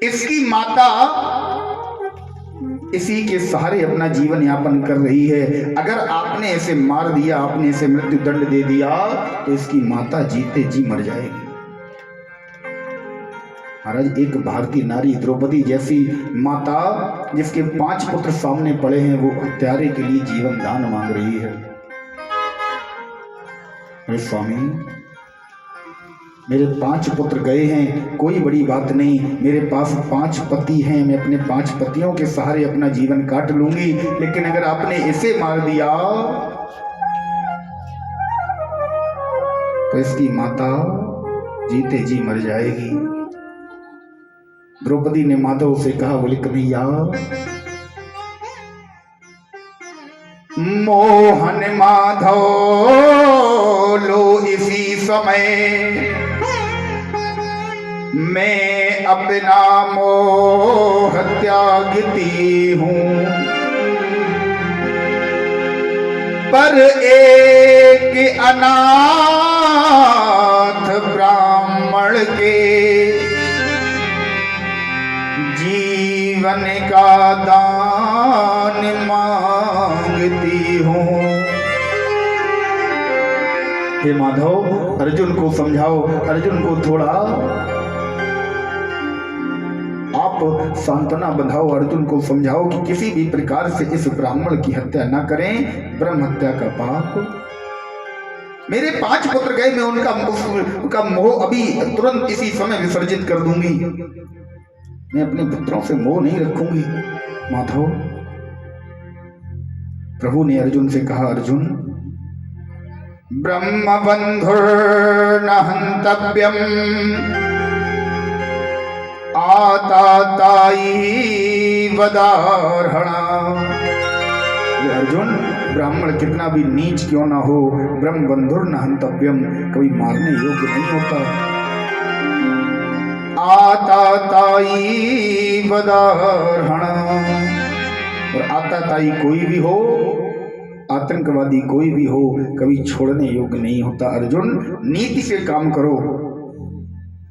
इसकी माता इसी के सहारे अपना जीवन यापन कर रही है। अगर आपने इसे मार दिया, आपने इसे मृत्यु दंड दे दिया, तो इसकी माता जीते जी मर जाएगी। महाराज, एक भारतीय नारी द्रौपदी जैसी माता, जिसके 5 पुत्र सामने पड़े हैं, वो हत्यारे के लिए जीवन दान मांग रही है। अरे स्वामी, मेरे 5 पुत्र गए हैं, कोई बड़ी बात नहीं, मेरे पास 5 पति हैं, मैं अपने 5 पतियों के सहारे अपना जीवन काट लूंगी। लेकिन अगर आपने इसे मार दिया तो इसकी माता जीते जी मर जाएगी। द्रौपदी ने माधव से कहा, बोले कन्हैया, मोहन माधव लो इसी समय मैं अपना मोह त्यागती हूँ, पर एक अनाथ ब्राह्मण के जीवन का दान मांगती हूँ। हे माधव, अर्जुन को समझाओ, अर्जुन को थोड़ा आप सांत्वना बंधाओ, अर्जुन को समझाओ कि किसी भी प्रकार से इस ब्राह्मण की हत्या न करें, ब्रह्म हत्या का पाप। मेरे 5 पुत्र गए, मैं उनका मोह अभी तुरंत इसी समय विसर्जित कर दूंगी। मैं अपने पुत्रों से मोह नहीं रखूंगी। माधव, प्रभु ने अर्जुन से कहा, अर्जुन, ब्रह्म बंधुर्न हन्तव्यम् आताताई वदार्हणा। अर्जुन, ब्राह्मण कितना भी नीच क्यों ना हो, ब्रह्म बंधुर्न हन्तव्यम्, कभी मारने योग्य नहीं होता। आताताई वदार्हणा, और आताताई कोई भी हो, आतंकवादी कोई भी हो, कभी छोड़ने योग्य नहीं होता। अर्जुन, नीति से काम करो,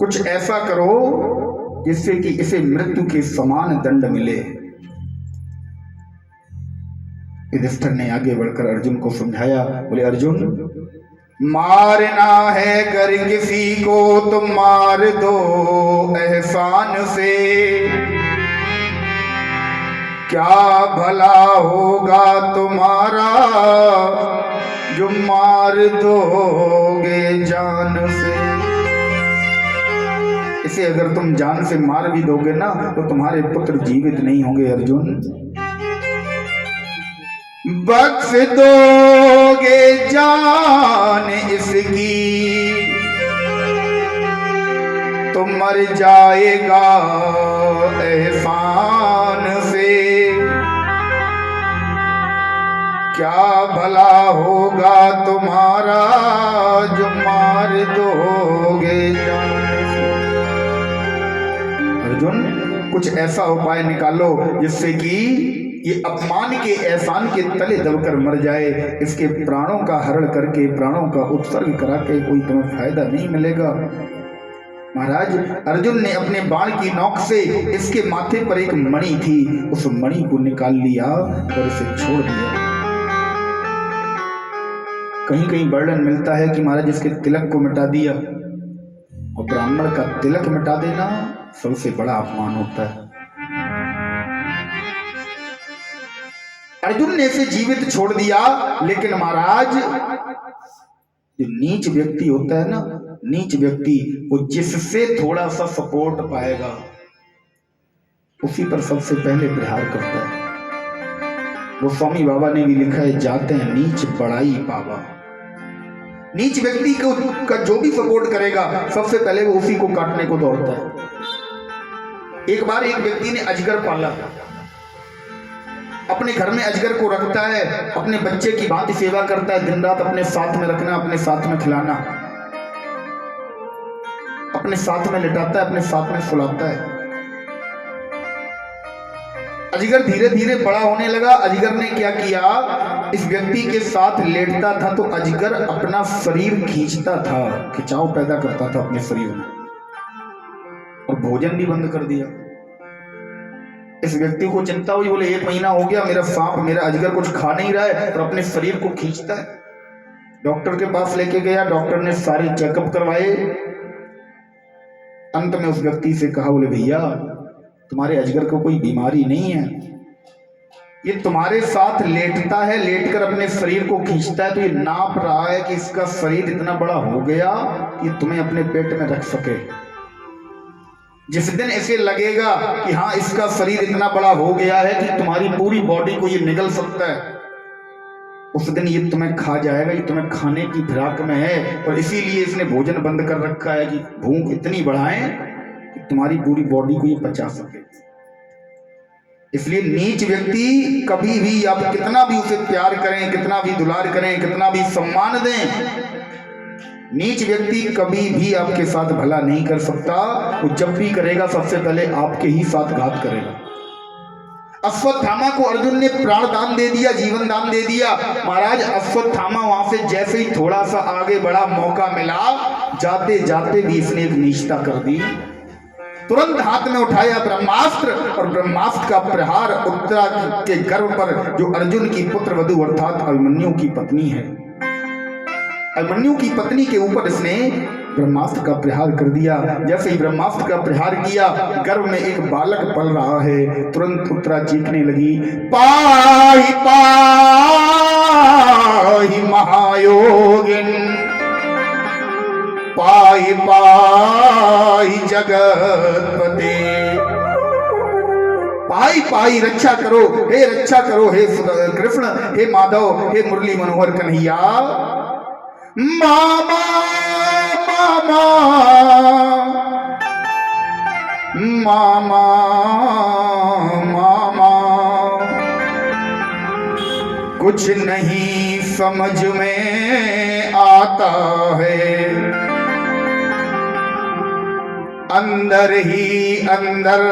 कुछ ऐसा करो जिससे कि इसे मृत्यु के समान दंड मिले। युधिष्ठिर ने आगे बढ़कर अर्जुन को समझाया, बोले अर्जुन, मारना है कर किसी को तो मार दो एहसान से, क्या भला होगा तुम्हारा जो मार दोगे जान से। इसे अगर तुम जान से मार भी दोगे ना, तो तुम्हारे पुत्र जीवित नहीं होंगे। अर्जुन, बख्श दोगे जान इसकी तो मर जाएगा एहसान से, क्या भला होगा तुम्हारा जो मार दोगे जान से। अर्जुन, कुछ ऐसा उपाय निकालो जिससे कि ये अपमान के एहसान के तले दबकर मर जाए। इसके प्राणों का हरण करके, प्राणों का उत्सर्ग करा के कोई तुम्हें फायदा नहीं मिलेगा। महाराज, अर्जुन ने अपने बाण की नोक से इसके माथे पर एक मणि थी, उस मणि को निकाल लिया और इसे छोड़ दिया। कहीं कहीं वर्णन मिलता है कि महाराज इसके तिलक को मिटा दिया, और ब्राह्मण का तिलक मिटा देना सबसे बड़ा अपमान होता है। अर्जुन ने इसे जीवित छोड़ दिया, लेकिन महाराज, जो नीच व्यक्ति होता है ना, नीच व्यक्ति, वो जिससे थोड़ा सा सपोर्ट पाएगा उसी पर सबसे पहले प्रहार करता है। वो स्वामी बाबा ने भी लिखा है, जाते हैं नीच बड़ाई पावा। नीच व्यक्ति को का जो भी सपोर्ट करेगा, सबसे पहले वो उसी को काटने को दौड़ता है। एक बार एक व्यक्ति ने अजगर पाला, अपने घर में अजगर को रखता है, अपने बच्चे की भांति सेवा करता है, दिन रात अपने साथ में रखना, अपने साथ में खिलाना, अपने साथ में लिटाता है, अपने साथ में सुलाता है। अजगर धीरे धीरे बड़ा होने लगा। अजगर ने क्या किया, इस व्यक्ति के साथ लेटता था तो अजगर अपना शरीर खींचता था, खिंचाव पैदा करता था अपने शरीर में, और भोजन भी बंद कर दिया। इस व्यक्ति को चिंता हुई, बोले 1 महीना हो गया, मेरा सांप, मेरा अजगर कुछ खा नहीं रहा है और अपने शरीर को खींचता है। डॉक्टर के पास लेके गया, डॉक्टर ने सारे चेकअप करवाए। अंत में उस व्यक्ति से कहा, बोले भैया तुम्हारे अजगर को कोई बीमारी नहीं है, ये तुम्हारे साथ लेटता है, लेटकर अपने शरीर को खींचता है, तो ये नाप रहा है कि इसका शरीर इतना बड़ा हो गया कि तुम्हें अपने पेट में रख सके। जिस दिन इसे लगेगा कि हाँ इसका शरीर इतना बड़ा हो गया है कि तुम्हारी पूरी बॉडी को ये निगल सकता है, उस दिन ये तुम्हें खा जाएगा। ये तुम्हें खाने की फिराक में है और इसीलिए इसने भोजन बंद कर रखा है कि भूख इतनी बढ़ाएं कि तुम्हारी पूरी बॉडी को ये पचा सके। इसलिए नीच व्यक्ति कभी भी, आप कितना भी उसे प्यार करें, कितना भी दुलार करें, कितना भी सम्मान दें, नीच व्यक्ति कभी भी आपके साथ भला नहीं कर सकता। वो जब भी करेगा सबसे पहले आपके ही साथ घात करेगा। अश्वत्थामा को अर्जुन ने प्राण दान दे दिया, जीवन दान दे दिया। महाराज अश्वत्थामा वहां से जैसे ही थोड़ा सा आगे बढ़ा, मौका मिला, जाते जाते भी इसने एक नीचता कर दी। तुरंत हाथ में उठाया ब्रह्मास्त्र और ब्रह्मास्त्र का प्रहार उत्तरा के गर्भ पर, जो अर्जुन की पुत्र वधु अर्थात अभिमन्यु की पत्नी है, अभिमन्यु की पत्नी के ऊपर इसने ब्रह्मास्त्र का प्रहार कर दिया। जैसे ही ब्रह्मास्त्र का प्रहार किया, गर्भ में एक बालक पल रहा है। तुरंत उत्तरा चीखने लगी, पाहि पाहि महायोगिन, पाहि पाहि जगतपते, पाई पाई रक्षा करो, हे रक्षा करो, हे कृष्ण, हे माधव, हे मुरली मनोहर कन्हैया। मामा मामा मामा मामा, कुछ नहीं समझ में आता है, अंदर ही अंदर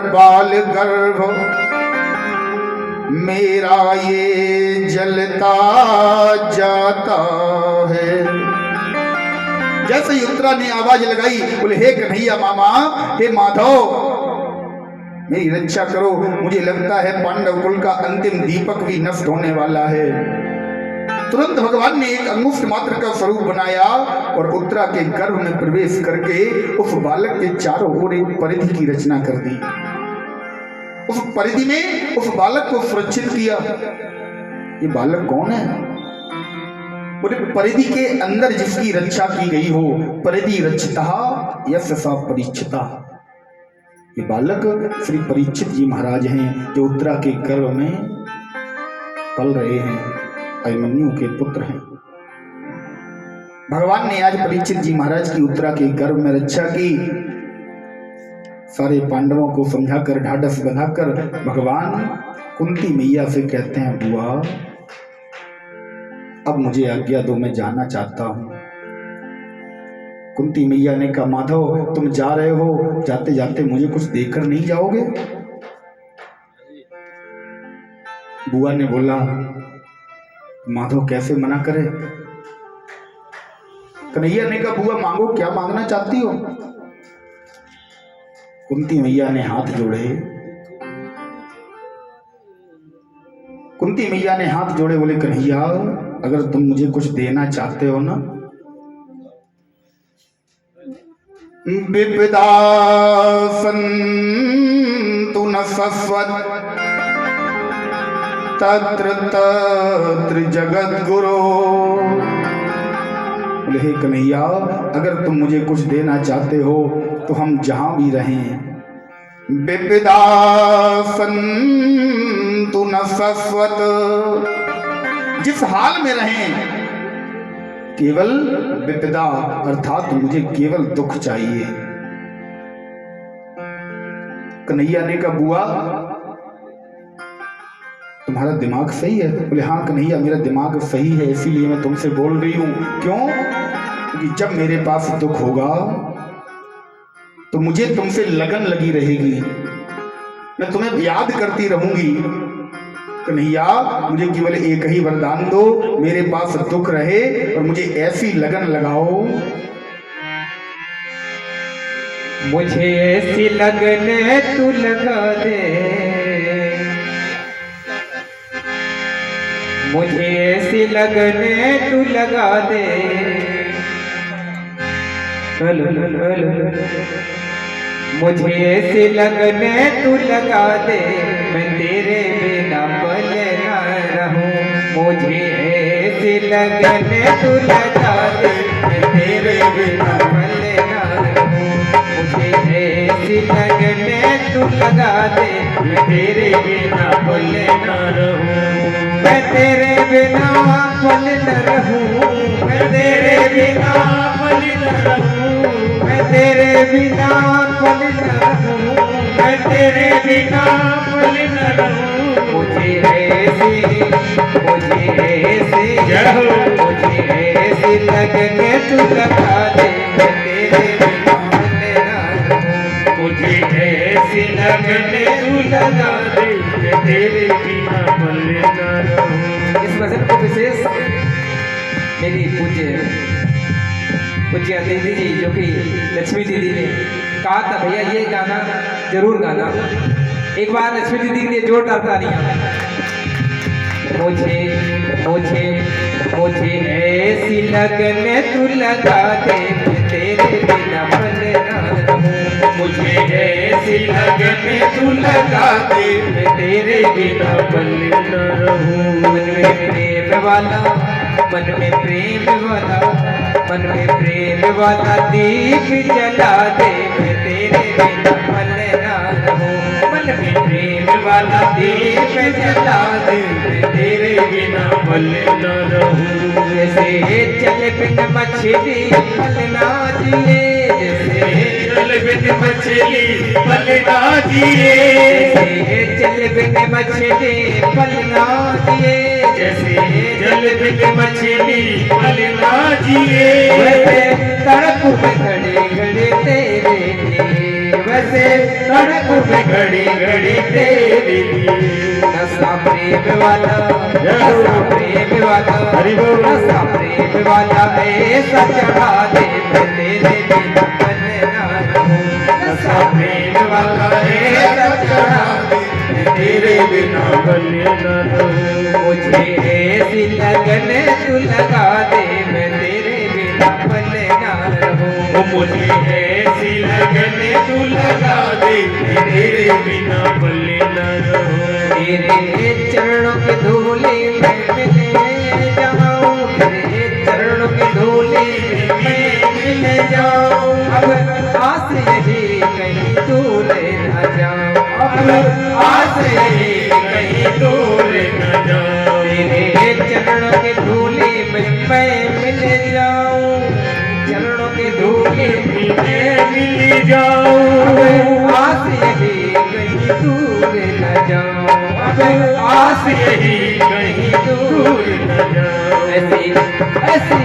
बाल गर्भ मेरा ये जलता जाता है। जैसे ही उत्तरा ने आवाज लगाई, बोले हे कन्हैया मामा, हे माधव, मेरी रक्षा करो, मुझे लगता है पांडव कुल का अंतिम दीपक भी नष्ट होने वाला है। तुरंत भगवान ने एक अंगुष्ठ मात्र का स्वरूप बनाया और उत्तरा के गर्भ में प्रवेश करके उस बालक के चारों ओर एक परिधि की रचना कर दी। उस परिधि में उस बालक को सुरक्षित किया। ये बालक कौन है? बोले परिधि के अंदर जिसकी रक्षा की गई हो, परिधि रक्षिता यस्य सा परीक्षिता। ये बालक श्री परीक्षित जी महाराज हैं, जो उत्तरा के गर्भ में पल रहे हैं, अभिमन्यु के पुत्र हैं। भगवान ने आज परीक्षित जी महाराज की उत्तरा के गर्भ में रक्षा की। सारे पांडवों को समझाकर, ढाढ़स बंधाकर भगवान कुंती मैया से कहते हैं, बुआ अब मुझे आज्ञा दो, मैं जाना चाहता हूं। कुंती मैया ने कहा, माधव तुम जा रहे हो, जाते जाते मुझे कुछ देकर नहीं जाओगे? बुआ ने बोला, माधव कैसे मना करे। कन्हैया ने कहा, बुआ मांगो, क्या मांगना चाहती हो? कुंती मैया ने हाथ जोड़े, कुंती मैया ने हाथ जोड़े, बोले कन्हैया अगर तुम मुझे कुछ देना चाहते हो ना, विपदा सन्तु न शश्वत तत्र तत्र जगत गुरु। बोले हे कन्हैया अगर तुम मुझे कुछ देना चाहते हो तो हम जहां भी रहें, विपदा सन्तु न शश्वत, जिस हाल में रहें, केवल विपदा अर्थात मुझे केवल दुख चाहिए। कन्हैया ने कहा, बुआ तुम्हारा दिमाग सही है? बोले हाँ कन्हैया मेरा दिमाग सही है, इसीलिए मैं तुमसे बोल रही हूं। क्यों? क्योंकि जब मेरे पास दुख होगा तो मुझे तुमसे लगन लगी रहेगी, मैं तुम्हें याद करती रहूंगी। कन्हैया मुझे केवल एक ही वरदान दो, मेरे पास दुख रहे और मुझे ऐसी लगन लगाओ मुझे ऐसी लगने तू लगा दे, मुझे ऐसी लगने तू लगा दे। मुझे ऐसी लगने तू लगा दे, मैं तेरे बिना पल ना रहूं। मुझे ऐसी लगने तू लगा दे, मैं तेरे बिना पल ना रहूं। मुझे ऐसी लगने तू लगा दे, मैं तेरे बिना पल ना रहूं। मैं तेरे बिना पल न रहूं, मैं तेरे बिना पल न रहूं, मैं तेरे बिना पल न रहूं, मैं तेरे बिना पल न रहूं। मुझे ऐसी लगने तू लगा दे, मैं तेरे बिना पल न रहूं। मुझे ऐसी लगने तू लगा दे, मैं तेरे बिना पल न रहूं। इस भजन को विशेष मेरी पूज्य दीदी जी जो कि लक्ष्मी दीदी ने कहा था, भैया ये गाना जरूर गाना। एक बार लक्ष्मी दीदी ने जोर डाल तालियां। मुझे मुझे मुझे ऐसी लगने तू लगा दे, मैं तेरे बिना पल ना रहूं। मुझे ऐसी लगने तू लगा दे, मैं तेरे बिना पल ना रहूं। मन में प्रेम वाला, मन में प्रेम वाला, मन में प्रेम वाला दीप जला दे, मैं तेरे बिना पल ना रहूं। मन में प्रेम वाला दीप जला दे, मैं तेरे बिना पल ना रहूं। जैसे चल बिन मछली पल ना जिए, जैसे चल बिन मछली पल ना जिए, जैसे चल बिन मछली पल ना जिए, जैसे जल बिन मछली पल ना जिए। वैसे तड़प में घड़ी घड़ी तेरे लिए, वैसे तड़प में घड़ी घड़ी तेरे लिए। नशा प्रेम वाला, नशा प्रेम वाला, नशा प्रेम वाला ऐसा चढ़ा दे, मैं तेरे बिना पल ना रहूं। नशा प्रेम वाला ऐसा चढ़ा दे, मैं तेरे बिना पल ना रहूं। मुझे ऐसी लगने तू लगा दे, मैं तेरे बिना पल ना रहूं। मुझे ऐसी लगने तू लगा दे, मैं तेरे बिना पल ना रहूं। तेरे चरणों की धूली में मिले जाऊं, तेरे चरणों की धूली में मैं मिल जाऊं। अब आस यही कहीं दूर न जाऊं, अब आस यही कहीं दूर न जाऊं। तेरे चरणों की धूली में मैं मिल जाऊं, चरणों की धूली में मैं मिल जाऊं। आस यही कहीं दूर न जाऊं, अब आस यही कहीं दूर न जाऊं। ऐसी ऐसी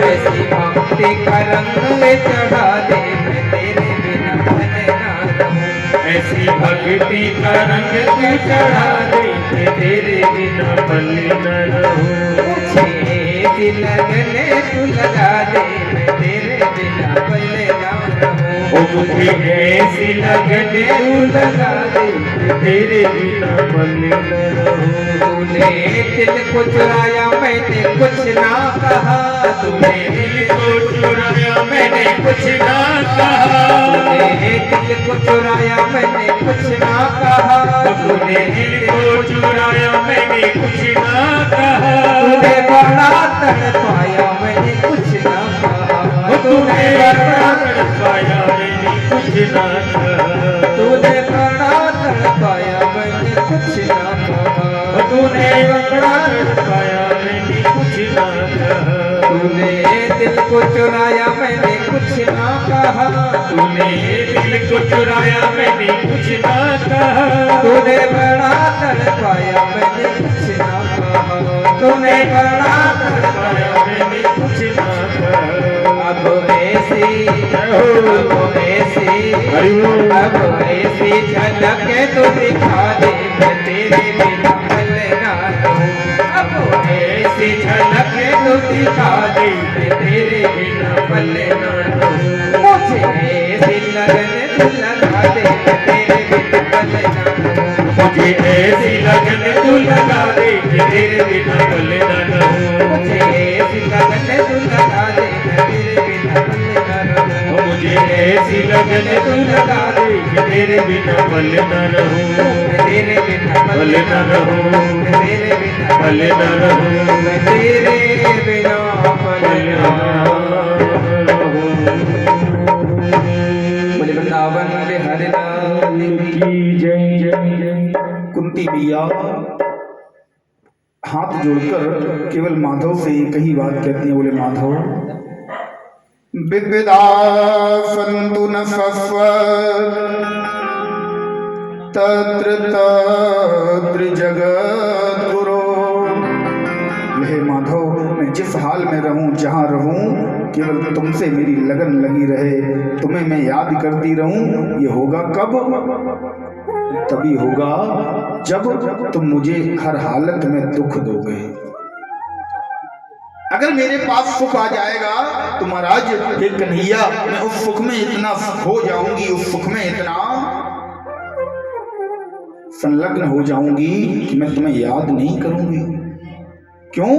ऐसी भक्ति का रंग चढ़ा दे, मैं तेरे बिना पल ना रहूं। ऐसी भक्ति का रंग चढ़ा दे, मैं तेरे बिना पल न रहूं। मुझे ऐसी लगने तू लगा दे, मैं तेरे बिना पल ना रहूं। मुझे ऐसी लगने तू लगा दे, मैं तेरे बिना पल न रहूं। तूने दिल को चुराया मैंने कुछ ना कहा, तूने दिल को चुराया मैंने कुछ ना कहा, तूने दिल को चुराया मैंने कुछ ना कहा, तूने दिल को चुराया मैंने कुछ ना कहा। तूने बड़ा तड़पाया मैंने कुछ ना कहा, तूने बड़ा तड़पाया मैंने कुछ ना कहा, तूने बड़ा तड़पाया मैंने कुछ ना कहा, तूने बड़ा तड़पाया मैंने कुछ ना कहा। तूने दिल को चुराया मैंने कुछ ना कहा, तूने दिल को चुराया मैंने कुछ ना कहा। तूने बड़ा तड़पाया मैंने कुछ ना कहा, तूने बड़ा तड़पाया मैंने कुछ ना कहा। अब ऐसी झलक तो दिखा दे, मैं तेरे बिना पल ना रहूं। अब ऐसी झलक तो दिखा दे, मैं तेरे बिना पल ना रहूं। मुझे ऐसी लगन लगा दे कि तेरे बिना पल न रहूं। मुझे ऐसी लगन तू लगा दे मैं तेरे बिना पल न रहूं। मुझे ऐसी लगन तू लगा दे कि तेरे बिना पल न रहूं। तेरे बिना पल न रहूं। तेरे बिना पल न रहूं। तेरे बिना पल न रहूं। बोले वृंदावन बिहारी लाल की जय जय। कुंती मैया हाथ जोड़कर केवल माधव से एक ही बात कहती है, बोले माधव विविधा संतु न सस्व तत्र तत्र जगत गुरु। हे माधव मैं जिस हाल में रहूं जहां रहूं केवल तुमसे मेरी लगन लगी रहे, तुम्हें मैं याद करती रहूं। ये होगा कब? तभी होगा जब तुम मुझे हर हालत में दुख दोगे। अगर मेरे पास सुख आ जाएगा तो महाराज हे कन्हैया मैं उस सुख में इतना खो जाऊंगी, उस सुख में इतना संलग्न हो जाऊंगी कि मैं तुम्हें याद नहीं करूंगी। क्यों?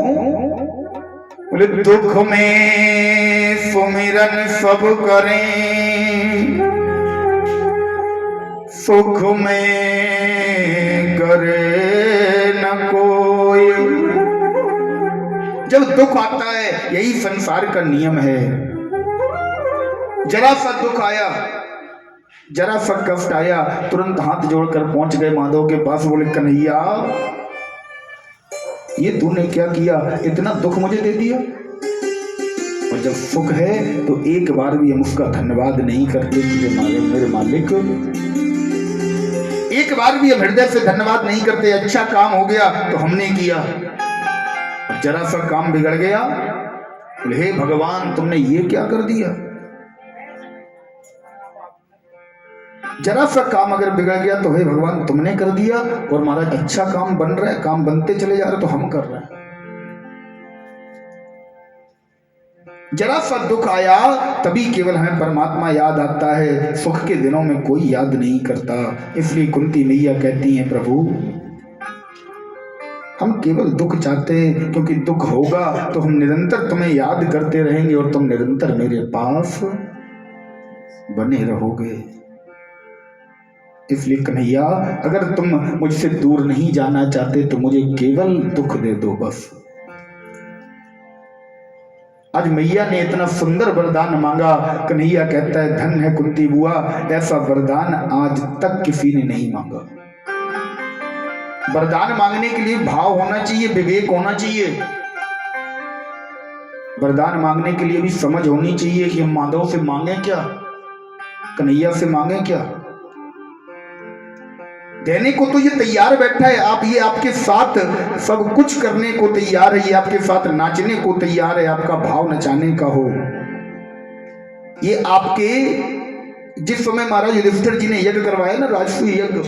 बोले दुख में सुमिरन सब करें, सुख में करे न कोई। जब दुख आता है, यही संसार का नियम है। जरा सा दुख आया, जरा सा कष्ट आया, तुरंत हाथ जोड़कर पहुंच गए माधव के पास। बोले कन्हैया ये तूने क्या किया, इतना दुख मुझे दे दिया। और जब सुख है तो एक बार भी हम उसका धन्यवाद नहीं करते कि मेरे मालिक, एक बार भी हम हृदय से धन्यवाद नहीं करते। अच्छा काम हो गया तो हमने किया, और जरा सा काम बिगड़ गया, हे भगवान तुमने ये क्या कर दिया। जरा सा काम अगर बिगड़ गया तो हे भगवान तुमने कर दिया, और महाराज अच्छा काम बन रहा है, काम बनते चले जा रहे तो हम कर रहे हैं। जरा सा दुख आया तभी केवल हमें परमात्मा याद आता है, सुख के दिनों में कोई याद नहीं करता। इसलिए कुंती मैया कहती हैं प्रभु हम केवल दुख चाहते हैं, क्योंकि दुख होगा तो हम निरंतर तुम्हें याद करते रहेंगे और तुम निरंतर मेरे पास बने रहोगे। इसलिए कन्हैया अगर तुम मुझसे दूर नहीं जाना चाहते तो मुझे केवल दुख दे दो बस। आज मैया ने इतना सुंदर वरदान मांगा। कन्हैया कहता है धन है कुंती बुआ, ऐसा वरदान आज तक किसी ने नहीं मांगा। वरदान मांगने के लिए भाव होना चाहिए, विवेक होना चाहिए। वरदान मांगने के लिए भी समझ होनी चाहिए कि हम माधव से मांगे क्या, कन्हैया से मांगे क्या। देने को तो ये तैयार बैठा है, आप ये आपके साथ सब कुछ करने को तैयार है, ये आपके साथ नाचने को तैयार है, आपका भाव नचाने का हो। ये आपके जिस समय महाराज युधिष्ठिर जी ने यज्ञ करवाया ना, राजसूय यज्ञ,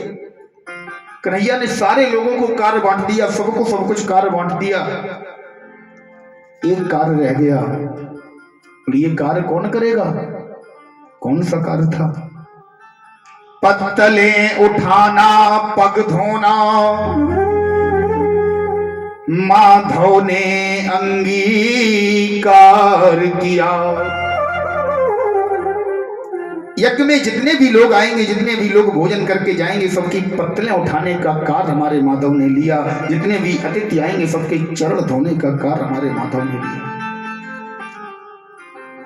कन्हैया ने सारे लोगों को कार्य बांट दिया, सबको सब कुछ कार्य बांट दिया। एक कार्य रह गया, ये कार्य कौन करेगा? कौन सा कार्य था? पत्तले उठाना, पग धोना। माधव ने अंगीकार किया। यज्ञ में जितने भी लोग आएंगे, जितने भी लोग भोजन करके जाएंगे, सबकी पत्तलें उठाने का कार्य हमारे माधव ने लिया। जितने भी अतिथि आएंगे सबके चरण धोने का कार्य हमारे माधव ने लिया।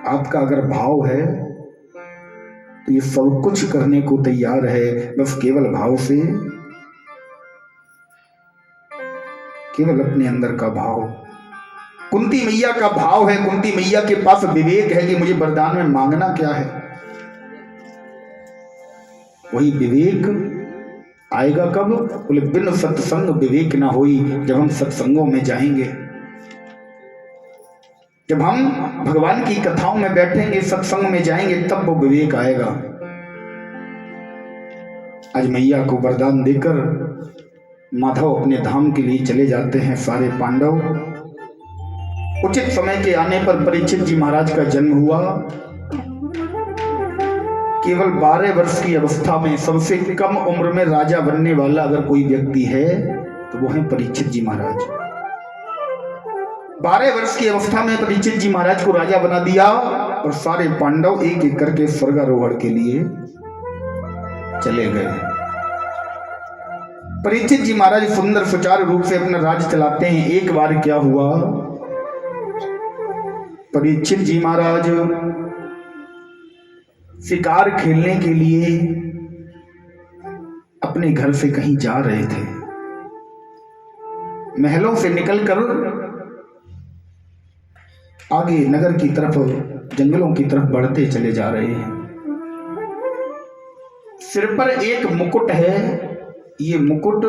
आपका अगर भाव है तो ये सब कुछ करने को तैयार है, बस केवल भाव से, केवल अपने अंदर का भाव। कुंती मैया का भाव है, कुंती मैया के पास विवेक है कि मुझे वरदान में मांगना क्या है। वही विवेक आएगा कब? बोले बिन सत्संग विवेक ना होई। जब हम सत्संगों में जाएंगे, जब हम भगवान की कथाओं में बैठेंगे, सत्संग में जाएंगे, तब वो विवेक आएगा। आज मैया को वरदान देकर माधव अपने धाम के लिए चले जाते हैं सारे पांडव। उचित समय के आने पर परीक्षित जी महाराज का जन्म हुआ। केवल 12 वर्ष की अवस्था में सबसे कम उम्र में राजा बनने वाला अगर कोई व्यक्ति है तो वो है परीक्षित जी महाराज। 12 वर्ष की अवस्था में परीक्षित जी महाराज को राजा बना दिया और सारे पांडव एक एक करके स्वर्गारोहण के लिए चले गए। परीक्षित जी महाराज सुंदर सुचारू रूप से अपना राज्य चलाते हैं। एक बार क्या हुआ, परीक्षित जी महाराज शिकार खेलने के लिए अपने घर से कहीं जा रहे थे। महलों से निकलकर आगे नगर की तरफ, जंगलों की तरफ बढ़ते चले जा रहे हैं। सिर पर एक मुकुट है। ये मुकुट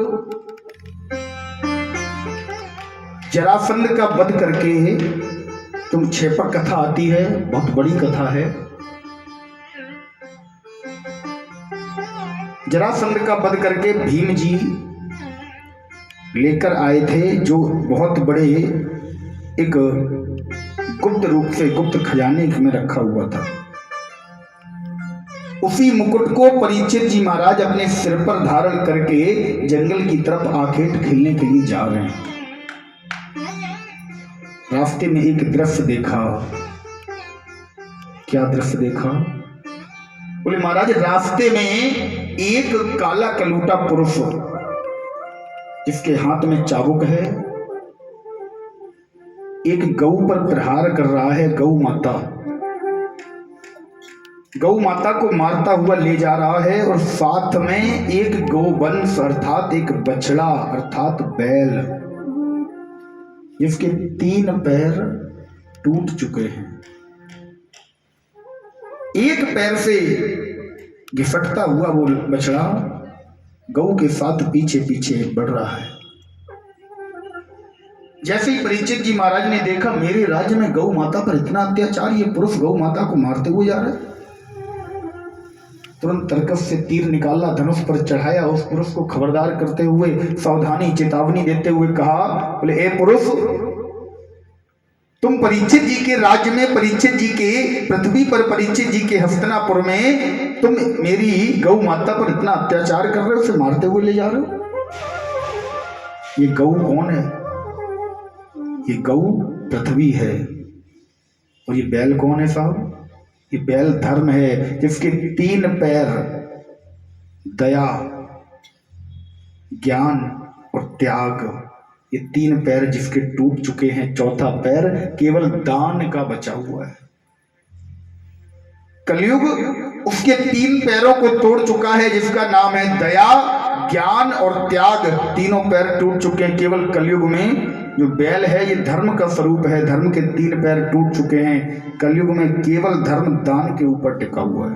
जरासंध का वध करके, तुम क्षेपक कथा आती है, बहुत बड़ी कथा है। जरासंध का वध करके भीम जी लेकर आए थे, जो बहुत बड़े एक गुप्त रूप से गुप्त खजाने में रखा हुआ था। उसी मुकुट को परीक्षित जी महाराज अपने सिर पर धारण करके जंगल की तरफ आखेट खेलने के लिए जा रहे हैं। रास्ते में एक दृश्य देखा। क्या दृश्य देखा? बोले महाराज, रास्ते में एक काला कलूटा पुरुष जिसके हाथ में चाबुक है, एक गौ पर प्रहार कर रहा है। गौ माता को मारता हुआ ले जा रहा है और साथ में एक गोवंश अर्थात एक बछड़ा अर्थात बैल, जिसके 3 पैर टूट चुके हैं। एक पैर से घिसटता हुआ वो बछड़ा गौ के साथ पीछे पीछे बढ़ रहा है। जैसे ही परीक्षित जी महाराज ने देखा मेरे राज्य में गौ माता पर इतना अत्याचार, ये पुरुष गौ माता को मारते हुए जा रहा है, तुरंत तरकस से तीर निकाला, धनुष पर चढ़ाया, उस पुरुष को खबरदार करते हुए सावधानी चेतावनी देते हुए कहा, बोले ए पुरुष, तुम परीक्षित जी के राज्य में, परीक्षित जी के पृथ्वी पर, परीक्षित जी के हस्तिनापुर में तुम मेरी गौ माता पर इतना अत्याचार कर रहे हो, उसे मारते हुए ले जा रहे हो। ये गौ कौन है? ये गौ पृथ्वी है। और ये बैल कौन है साहब? ये बैल धर्म है, जिसके 3 पैर दया, ज्ञान और त्याग, ये 3 पैर जिसके टूट चुके हैं, चौथा पैर केवल दान का बचा हुआ है। कलयुग उसके 3 पैरों को तोड़ चुका है, जिसका नाम है दया, ज्ञान और त्याग। तीनों पैर टूट चुके हैं। केवल कलयुग में जो बैल है ये धर्म का स्वरूप है, धर्म के 3 पैर टूट चुके हैं। कलयुग में केवल धर्म दान के ऊपर टिका हुआ है।